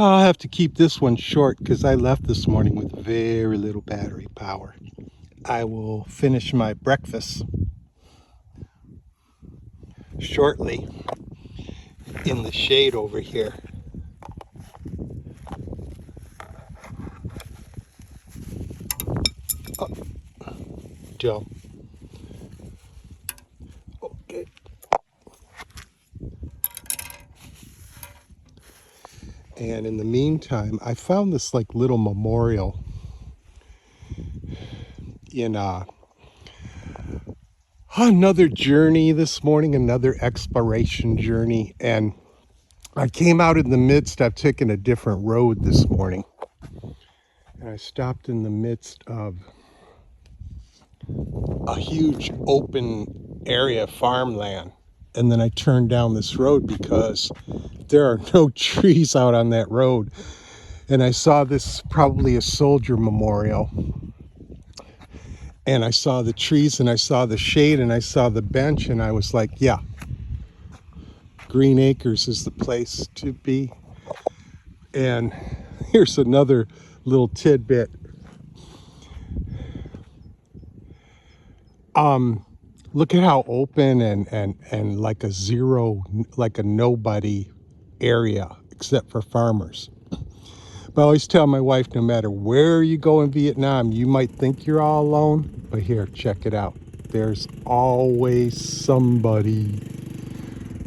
I'll have to keep this one short because I left this morning with very little battery power. I will finish my breakfast shortly in the shade over here. Oh, Joe. Okay. And in the meantime, I found this like little memorial in another journey this morning, another exploration journey. And I came out in the midst, I've taken a different road this morning. And I stopped in the midst of a huge open area of farmland. And then I turned down this road because there are no trees out on that road. And I saw this, probably a soldier memorial. And I saw the trees and I saw the shade and I saw the bench and I was like, yeah, Green Acres is the place to be. And here's another little tidbit. Look at how open and like a zero, like a nobody area, except for farmers. But I always tell my wife, no matter where you go in Vietnam, you might think you're all alone, but here, check it out. There's always somebody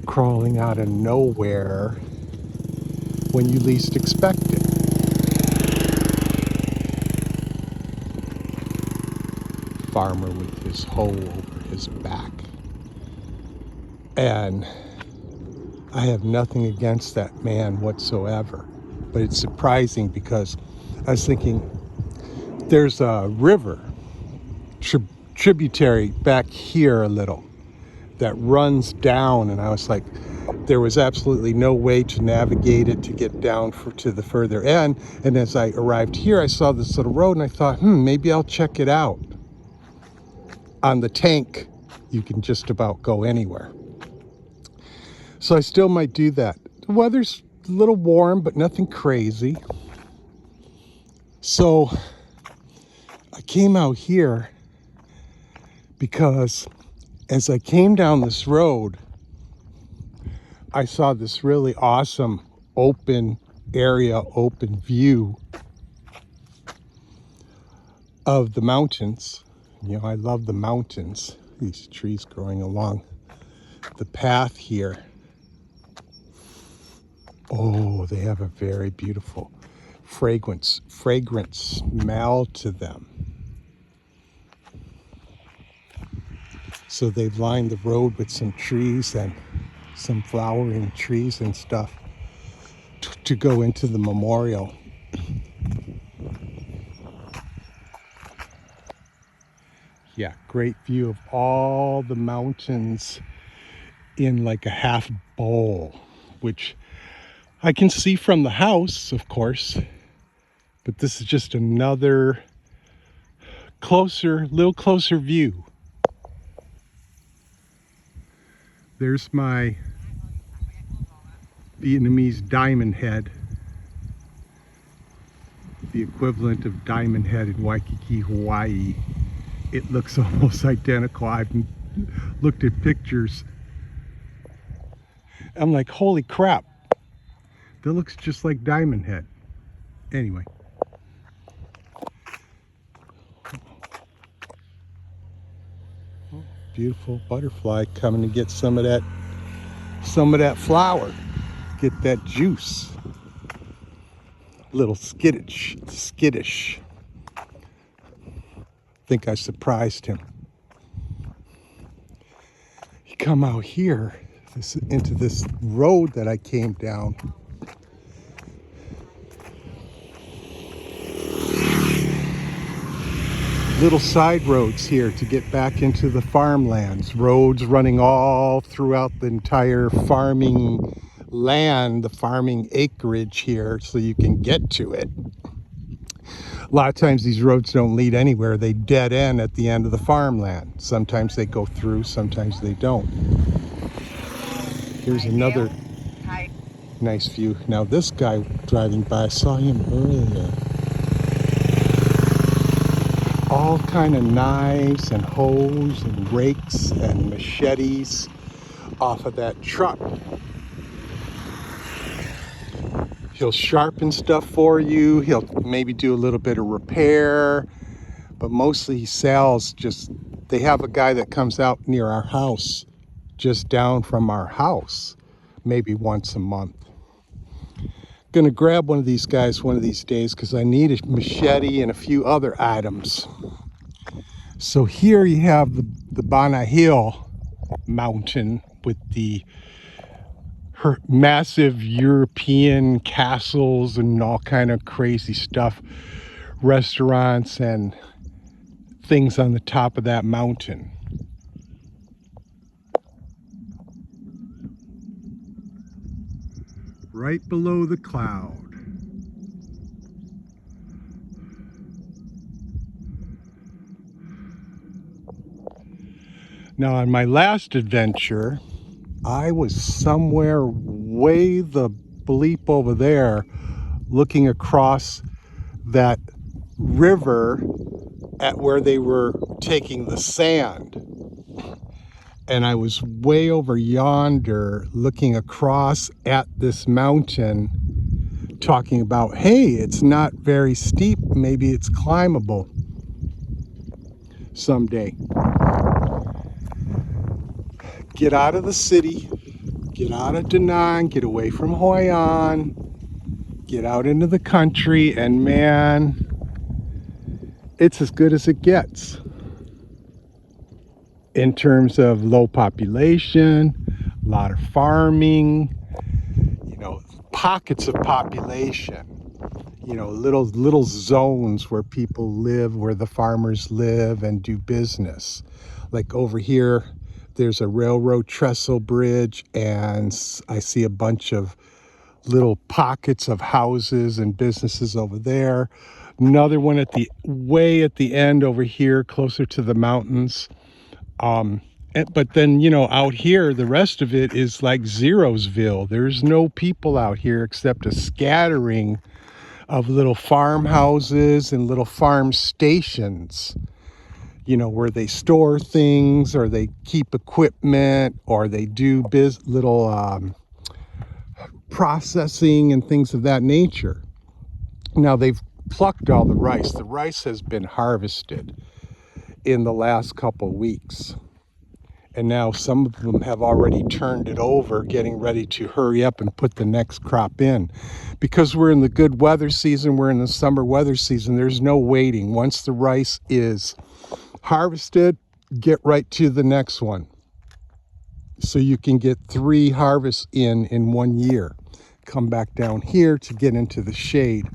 crawling out of nowhere when you least expect it. Farmer with his hoe over his back. And I have nothing against that man whatsoever. But it's surprising because I was thinking there's a river, tributary back here a little, that runs down. And I was like, there was absolutely no way to navigate it to get down to the further end. And as I arrived here, I saw this little road and I thought, maybe I'll check it out. On the tank, you can just about go anywhere. So I still might do that. The weather's a little warm, but nothing crazy. So I came out here because as I came down this road, I saw this really awesome open area, open view of the mountains. You know, I love the mountains, these trees growing along the path here. Oh, they have a very beautiful fragrant smell to them. So they've lined the road with some trees and some flowering trees and stuff to go into the memorial. Yeah, great view of all the mountains in like a half bowl, which I can see from the house, of course, but this is just another little closer view. There's my Vietnamese diamond head, the equivalent of diamond head in Waikiki, Hawaii. It looks almost identical. I've looked at pictures. I'm like, holy crap, that looks just like diamond head. Anyway. Beautiful butterfly coming to get some of that flower, get that juice. Little skittish. Think I surprised him. He come out here into this road that I came down. Little side roads here to get back into the farmlands. Roads running all throughout the entire farming land, the farming acreage here, so you can get to it. A lot of times these roads don't lead anywhere. They dead end at the end of the farmland. Sometimes they go through, sometimes they don't. Here's another Nice view. Now this guy driving by, I saw him earlier. All kind of knives and hoes and rakes and machetes off of that truck. He'll sharpen stuff for you. He'll maybe do a little bit of repair, but mostly he sells just, they have a guy that comes out near our house, just down from our house, maybe once a month. Gonna grab one of these guys one of these days because I need a machete and a few other items. So here you have the Bana Hill mountain with the massive European castles and all kind of crazy stuff, restaurants and things on the top of that mountain. Right below the cloud. Now on my last adventure, I was somewhere way the bleep over there looking across that river at where they were taking the sand. And I was way over yonder looking across at this mountain talking about, hey, it's not very steep, maybe it's climbable someday. Get out of the city, get out of Da Nang, get away from Hoi An, get out into the country, and man, it's as good as it gets in terms of low population, a lot of farming, you know, pockets of population, you know, little zones where people live, where the farmers live and do business. Like over here, there's a railroad trestle bridge, and I see a bunch of little pockets of houses and businesses over there. Another one at the way at the end over here, closer to the mountains. But then, you know, out here, the rest of it is like Zerosville. There's no people out here except a scattering of little farmhouses and little farm stations, you know, where they store things or they keep equipment or they do little processing and things of that nature. Now they've plucked all the rice. The rice has been harvested in the last couple weeks. And now some of them have already turned it over, getting ready to hurry up and put the next crop in. Because we're in the good weather season, we're in the summer weather season, there's no waiting. Once the rice is harvested, get right to the next one. So you can get 3 harvests in 1 year. Come back down here to get into the shade.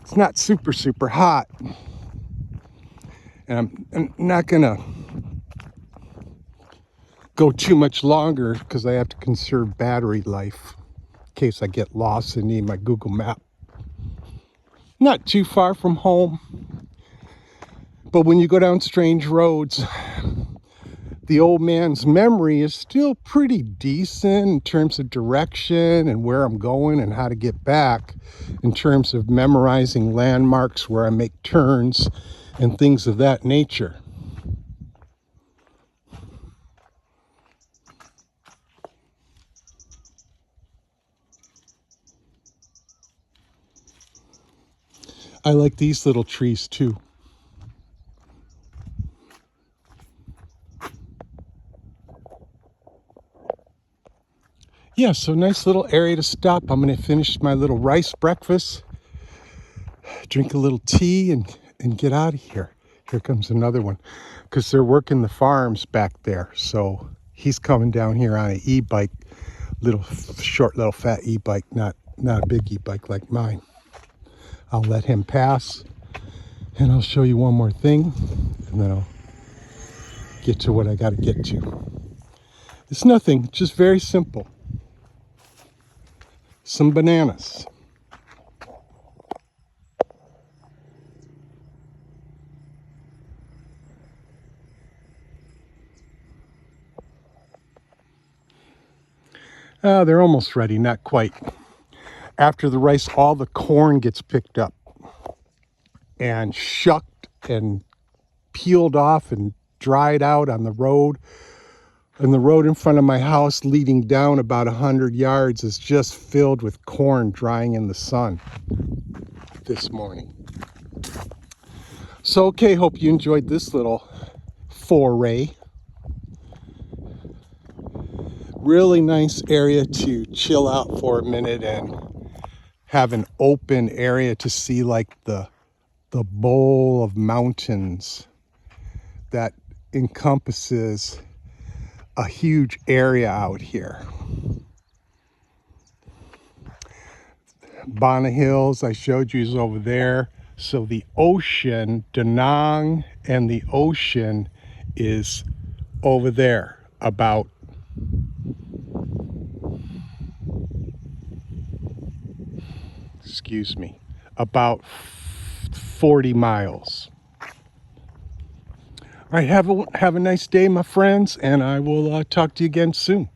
It's not super hot. And I'm not gonna go too much longer because I have to conserve battery life in case I get lost and need my Google map. Not too far from home, but when you go down strange roads, the old man's memory is still pretty decent in terms of direction and where I'm going and how to get back, in terms of memorizing landmarks where I make turns and things of that nature. I like these little trees too. Yeah, so nice little area to stop. I'm going to finish my little rice breakfast, drink a little tea, and get out of here. Here comes another one, because they're working the farms back there. So he's coming down here on an e-bike, short little fat e-bike, not a big e-bike like mine. I'll let him pass, and I'll show you one more thing, and then I'll get to what I got to get to. It's nothing, just very simple. Some bananas. They're almost ready, not quite. After the rice, all the corn gets picked up and shucked and peeled off and dried out on the road. And the road in front of my house leading down about 100 yards is just filled with corn drying in the sun this morning. So, okay, hope you enjoyed this little foray. Really nice area to chill out for a minute and have an open area to see like the bowl of mountains that encompasses a huge area out here. Bana Hills, I showed you, is over there. So the ocean, Da Nang, and the ocean is over there, about about 40 miles. All right, have a nice day, my friends, and I will talk to you again soon.